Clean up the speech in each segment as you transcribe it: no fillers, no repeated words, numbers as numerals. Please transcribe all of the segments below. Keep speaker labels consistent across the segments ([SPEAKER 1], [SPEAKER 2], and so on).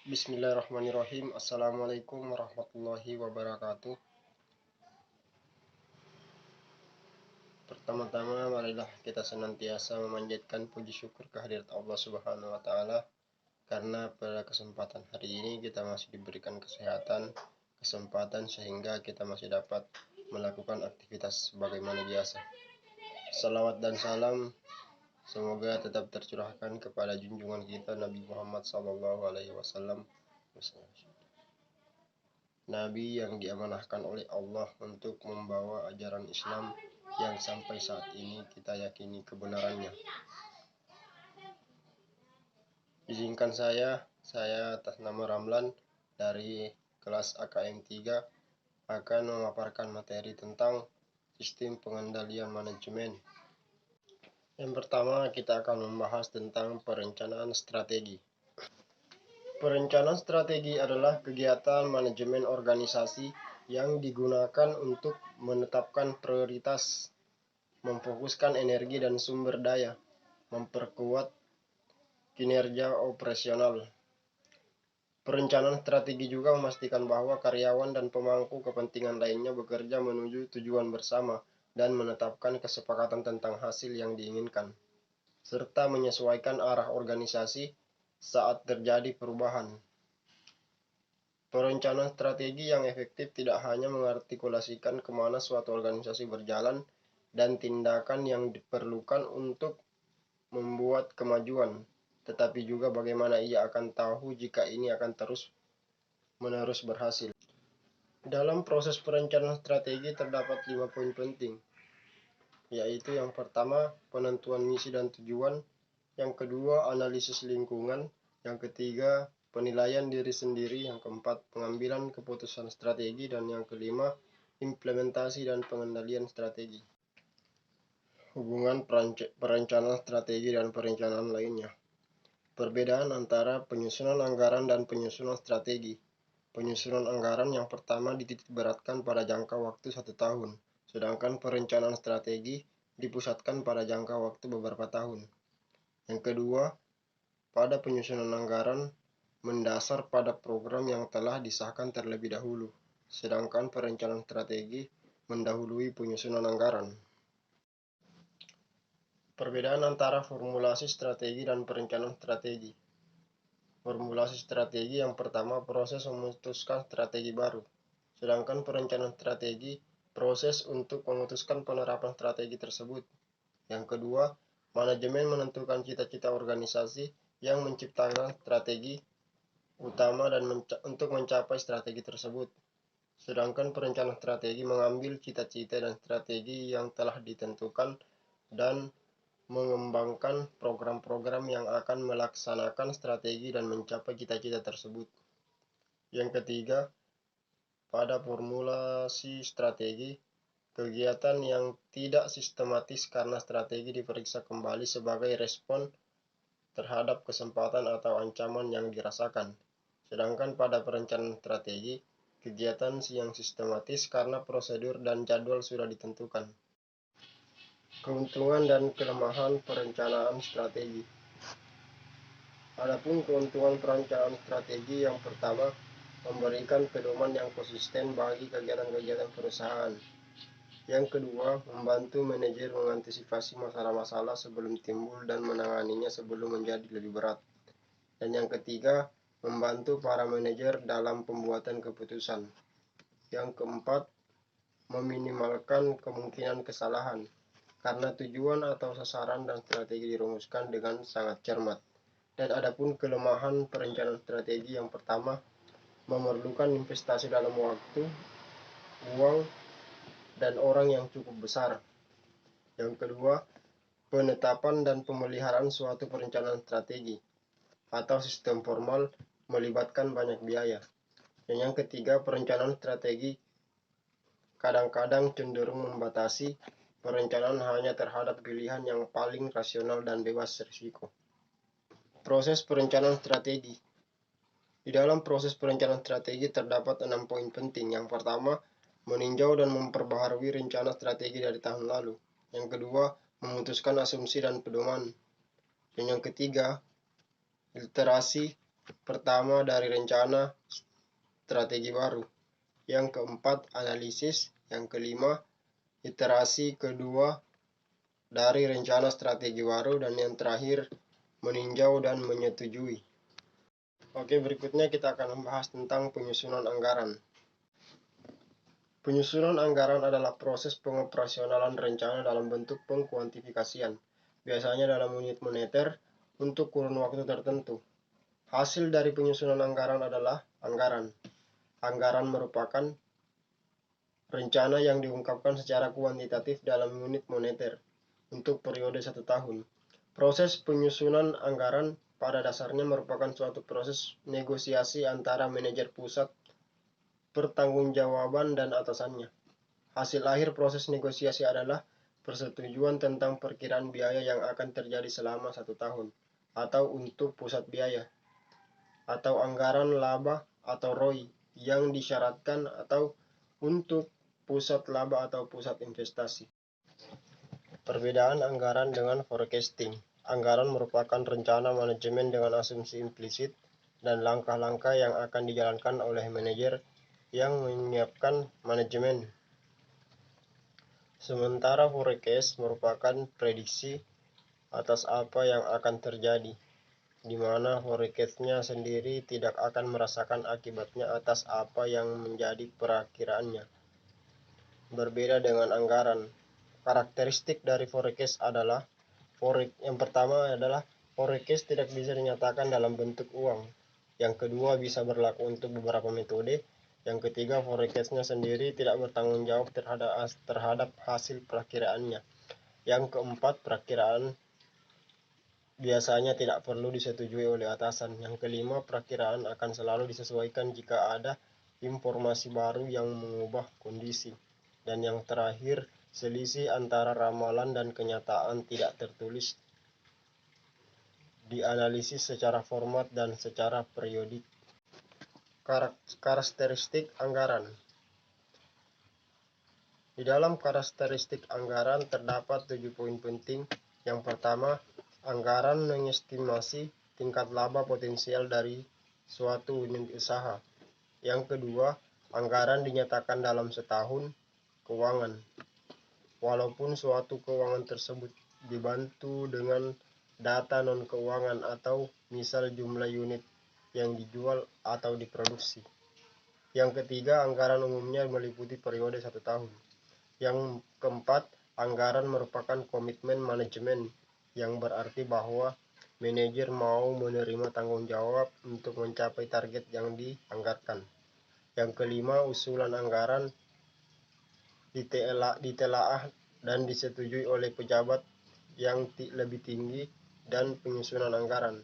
[SPEAKER 1] Bismillahirrahmanirrahim. Assalamualaikum warahmatullahi wabarakatuh. Pertama-tama, marilah kita senantiasa memanjatkan puji syukur kehadirat Allah Subhanahu wa Ta'ala, karena pada kesempatan hari ini kita masih diberikan kesempatan sehingga kita masih dapat melakukan aktivitas sebagaimana biasa. Salawat dan salam semoga tetap tercurahkan kepada junjungan kita Nabi Muhammad SAW, Nabi yang diamanahkan oleh Allah untuk membawa ajaran Islam yang sampai saat ini kita yakini kebenarannya. Izinkan saya atas nama Ramlan dari kelas AKM 3 akan memaparkan materi tentang sistem pengendalian manajemen. Yang pertama, kita akan membahas tentang perencanaan strategi. Perencanaan strategi adalah kegiatan manajemen organisasi yang digunakan untuk menetapkan prioritas, memfokuskan energi dan sumber daya, memperkuat kinerja operasional. Perencanaan strategi juga memastikan bahwa karyawan dan pemangku kepentingan lainnya bekerja menuju tujuan bersama dan menetapkan kesepakatan tentang hasil yang diinginkan, serta menyesuaikan arah organisasi saat terjadi perubahan. Perencanaan strategi yang efektif tidak hanya mengartikulasikan kemana suatu organisasi berjalan dan tindakan yang diperlukan untuk membuat kemajuan, tetapi juga bagaimana ia akan tahu jika ini akan terus-menerus berhasil. Dalam proses perencanaan strategi terdapat 5 poin penting, yaitu yang pertama, penentuan misi dan tujuan, yang kedua, analisis lingkungan, yang ketiga, penilaian diri sendiri, yang keempat, pengambilan keputusan strategi, dan yang kelima, implementasi dan pengendalian strategi. Hubungan perencanaan strategi dan perencanaan lainnya. Perbedaan antara penyusunan anggaran dan penyusunan strategi. Penyusunan anggaran yang pertama dititikberatkan pada jangka waktu 1 tahun, sedangkan perencanaan strategi dipusatkan pada jangka waktu beberapa tahun. Yang kedua, pada penyusunan anggaran mendasar pada program yang telah disahkan terlebih dahulu, sedangkan perencanaan strategi mendahului penyusunan anggaran. Perbedaan antara formulasi strategi dan perencanaan strategi. Formulasi strategi yang pertama proses memutuskan strategi baru, sedangkan perencanaan strategi proses untuk memutuskan penerapan strategi tersebut. Yang kedua, manajemen menentukan cita-cita organisasi yang menciptakan strategi utama dan untuk mencapai strategi tersebut. Sedangkan perencanaan strategi mengambil cita-cita dan strategi yang telah ditentukan dan mengembangkan program-program yang akan melaksanakan strategi dan mencapai cita-cita tersebut. Yang ketiga, pada formulasi strategi, kegiatan yang tidak sistematis karena strategi diperiksa kembali sebagai respon terhadap kesempatan atau ancaman yang dirasakan. Sedangkan pada perencanaan strategi, kegiatan yang sistematis karena prosedur dan jadwal sudah ditentukan. Keuntungan dan kelemahan perencanaan strategi. Adapun keuntungan perencanaan strategi, yang pertama, memberikan pedoman yang konsisten bagi kegiatan-kegiatan perusahaan. Yang kedua, membantu manajer mengantisipasi masalah-masalah sebelum timbul dan menanganinya sebelum menjadi lebih berat. Dan yang ketiga, membantu para manajer dalam pembuatan keputusan. Yang keempat, meminimalkan kemungkinan kesalahan, karena tujuan atau sasaran dan strategi dirumuskan dengan sangat cermat. Dan adapun kelemahan perencanaan strategi, yang pertama, memerlukan investasi dalam waktu, uang, dan orang yang cukup besar. Yang kedua, penetapan dan pemeliharaan suatu perencanaan strategi atau sistem formal melibatkan banyak biaya. Dan yang ketiga, perencanaan strategi kadang-kadang cenderung membatasi perencanaan hanya terhadap pilihan yang paling rasional dan bebas risiko. Proses perencanaan strategi. Di dalam proses perencanaan strategi terdapat 6 poin penting. Yang pertama, meninjau dan memperbaharui rencana strategi dari tahun lalu. Yang kedua, memutuskan asumsi dan pedoman. Dan yang ketiga, literasi pertama dari rencana strategi baru. Yang keempat, analisis. Yang kelima, iterasi kedua dari rencana strategi baru. Dan yang terakhir, meninjau dan menyetujui. Oke, berikutnya kita akan membahas tentang penyusunan anggaran. Penyusunan anggaran adalah proses pengoperasionalan rencana dalam bentuk pengkuantifikasian, biasanya dalam unit moneter, untuk kurun waktu tertentu. Hasil dari penyusunan anggaran adalah anggaran. Anggaran merupakan rencana yang diungkapkan secara kuantitatif dalam unit moneter untuk periode 1 tahun. Proses penyusunan anggaran pada dasarnya merupakan suatu proses negosiasi antara manajer pusat, pertanggungjawaban, dan atasannya. Hasil akhir proses negosiasi adalah persetujuan tentang perkiraan biaya yang akan terjadi selama 1 tahun, atau untuk pusat biaya, atau anggaran laba atau ROI yang disyaratkan, atau untuk pusat laba atau pusat investasi. Perbedaan anggaran dengan forecasting. Anggaran merupakan rencana manajemen dengan asumsi implisit dan langkah-langkah yang akan dijalankan oleh manajer yang menyiapkan manajemen. Sementara forecast merupakan prediksi atas apa yang akan terjadi, di mana forecast-nya sendiri tidak akan merasakan akibatnya atas apa yang menjadi perakiraannya. Berbeda dengan anggaran, karakteristik dari forecast adalah yang pertama adalah forecast tidak bisa dinyatakan dalam bentuk uang. Yang kedua, bisa berlaku untuk beberapa metode. Yang ketiga, forecast-nya sendiri tidak bertanggung jawab terhadap hasil perakiraannya. Yang keempat, perakiraan biasanya tidak perlu disetujui oleh atasan. Yang kelima, perakiraan akan selalu disesuaikan jika ada informasi baru yang mengubah kondisi. Dan yang terakhir, selisih antara ramalan dan kenyataan tidak tertulis, dianalisis secara format dan secara periodik. Karakteristik anggaran. Di dalam karakteristik anggaran terdapat 7 poin penting. Yang pertama, anggaran mengestimasi tingkat laba potensial dari suatu unit usaha. Yang kedua, anggaran dinyatakan dalam setahun keuangan. Walaupun suatu keuangan tersebut dibantu dengan data non-keuangan atau misal jumlah unit yang dijual atau diproduksi. Yang ketiga, anggaran umumnya meliputi periode 1 tahun. Yang keempat, anggaran merupakan komitmen manajemen, yang berarti bahwa manajer mau menerima tanggung jawab untuk mencapai target yang dianggarkan. Yang kelima, usulan anggaran ditelaah dan disetujui oleh pejabat yang lebih tinggi dan penyusunan anggaran.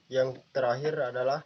[SPEAKER 1] Yang terakhir adalah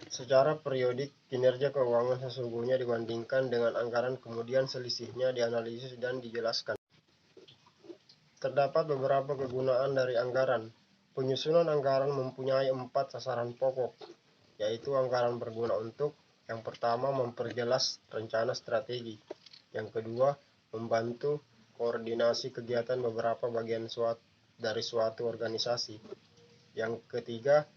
[SPEAKER 1] secara periodik kinerja keuangan sesungguhnya dibandingkan dengan anggaran, kemudian selisihnya dianalisis dan dijelaskan. Terdapat beberapa kegunaan dari anggaran. Penyusunan anggaran mempunyai 4 sasaran pokok, yaitu anggaran berguna untuk: yang pertama, memperjelas rencana strategi. Yang kedua, membantu koordinasi kegiatan beberapa bagian dari suatu organisasi. Yang ketiga,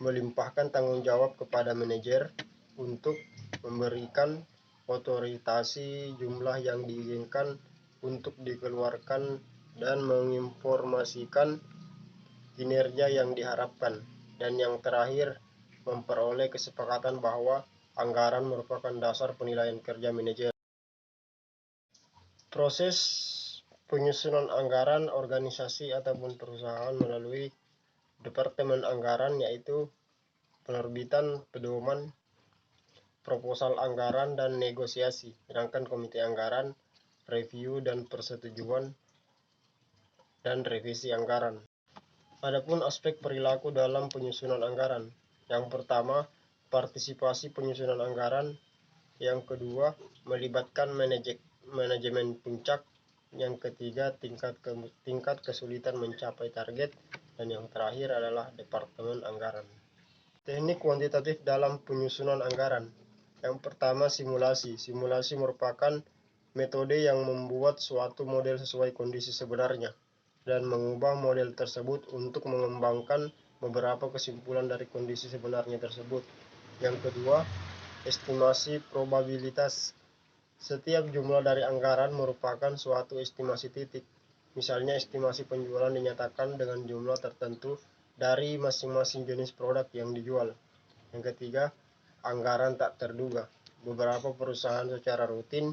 [SPEAKER 1] melimpahkan tanggung jawab kepada manajer untuk memberikan otorisasi jumlah yang diizinkan untuk dikeluarkan dan menginformasikan kinerja yang diharapkan. Dan yang terakhir, memperoleh kesepakatan bahwa anggaran merupakan dasar penilaian kerja manajer. Proses penyusunan anggaran organisasi ataupun perusahaan melalui Departemen Anggaran, yaitu penerbitan pedoman, proposal anggaran, dan negosiasi. Sedangkan komite anggaran, review dan persetujuan, dan revisi anggaran. Adapun aspek perilaku dalam penyusunan anggaran. Yang pertama, partisipasi penyusunan anggaran. Yang kedua, melibatkan manajemen puncak. Yang ketiga, tingkat kesulitan mencapai target. Dan yang terakhir adalah Departemen Anggaran. Teknik kuantitatif dalam penyusunan anggaran. Yang pertama, simulasi. Simulasi merupakan metode yang membuat suatu model sesuai kondisi sebenarnya dan mengubah model tersebut untuk mengembangkan beberapa kesimpulan dari kondisi sebenarnya tersebut. Yang kedua, estimasi probabilitas. Setiap jumlah dari anggaran merupakan suatu estimasi titik. Misalnya, estimasi penjualan dinyatakan dengan jumlah tertentu dari masing-masing jenis produk yang dijual. Yang ketiga, anggaran tak terduga. Beberapa perusahaan secara rutin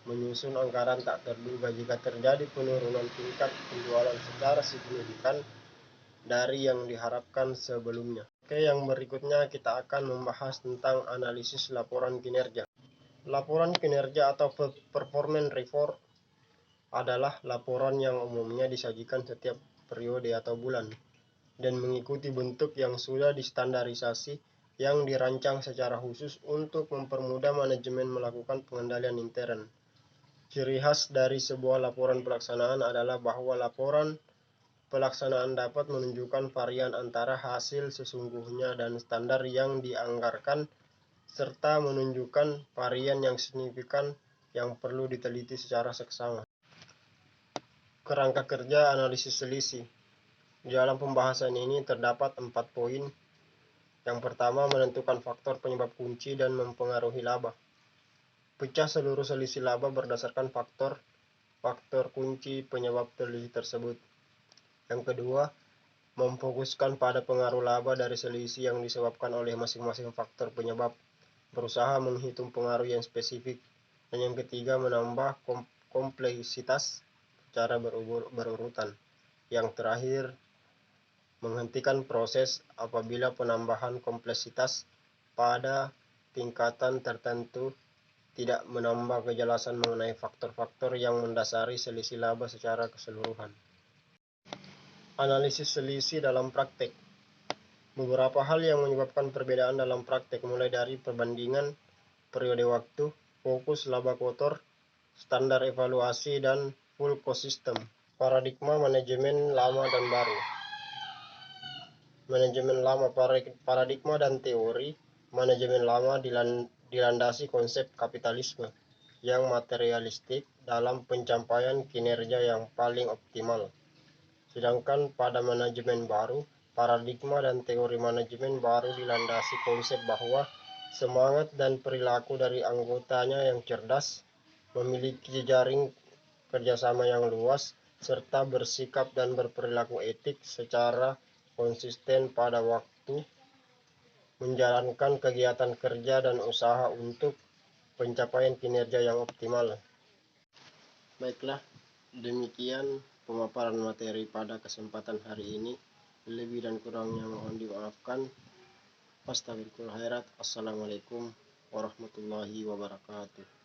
[SPEAKER 1] menyusun anggaran tak terduga jika terjadi penurunan tingkat penjualan secara signifikan dari yang diharapkan sebelumnya. Oke, yang berikutnya kita akan membahas tentang analisis laporan kinerja. Laporan kinerja atau performance report adalah laporan yang umumnya disajikan setiap periode atau bulan dan mengikuti bentuk yang sudah distandarisasi yang dirancang secara khusus untuk mempermudah manajemen melakukan pengendalian intern. Ciri khas dari sebuah laporan pelaksanaan adalah bahwa laporan pelaksanaan dapat menunjukkan varian antara hasil sesungguhnya dan standar yang dianggarkan, serta menunjukkan varian yang signifikan yang perlu diteliti secara seksama. Kerangka kerja analisis selisih. Di dalam pembahasan ini terdapat 4 poin. Yang pertama, menentukan faktor penyebab kunci dan mempengaruhi laba. Pecah seluruh selisih laba berdasarkan faktor kunci penyebab selisih tersebut. Yang kedua, memfokuskan pada pengaruh laba dari selisih yang disebabkan oleh masing-masing faktor penyebab, berusaha menghitung pengaruh yang spesifik. Dan yang ketiga, menambah kompleksitas secara berurutan. Yang terakhir, menghentikan proses apabila penambahan kompleksitas pada tingkatan tertentu tidak menambah kejelasan mengenai faktor-faktor yang mendasari selisih laba secara keseluruhan. Analisis selisih dalam praktek. Beberapa hal yang menyebabkan perbedaan dalam praktek mulai dari perbandingan periode waktu, fokus laba kotor, standar evaluasi, dan full cost system. Paradigma manajemen lama dan baru. Manajemen lama, paradigma dan teori manajemen lama dilandasi konsep kapitalisme yang materialistik dalam pencapaian kinerja yang paling optimal. Sedangkan pada manajemen baru, paradigma dan teori manajemen baru dilandasi konsep bahwa semangat dan perilaku dari anggotanya yang cerdas, memiliki jejaring kerjasama yang luas, serta bersikap dan berperilaku etik secara konsisten pada waktu menjalankan kegiatan kerja dan usaha untuk pencapaian kinerja yang optimal. Baiklah, demikian pemaparan materi pada kesempatan hari ini. Lebih dan kurangnya mohon dimaafkan. Astagfirullahaladzim. Assalamualaikum warahmatullahi wabarakatuh.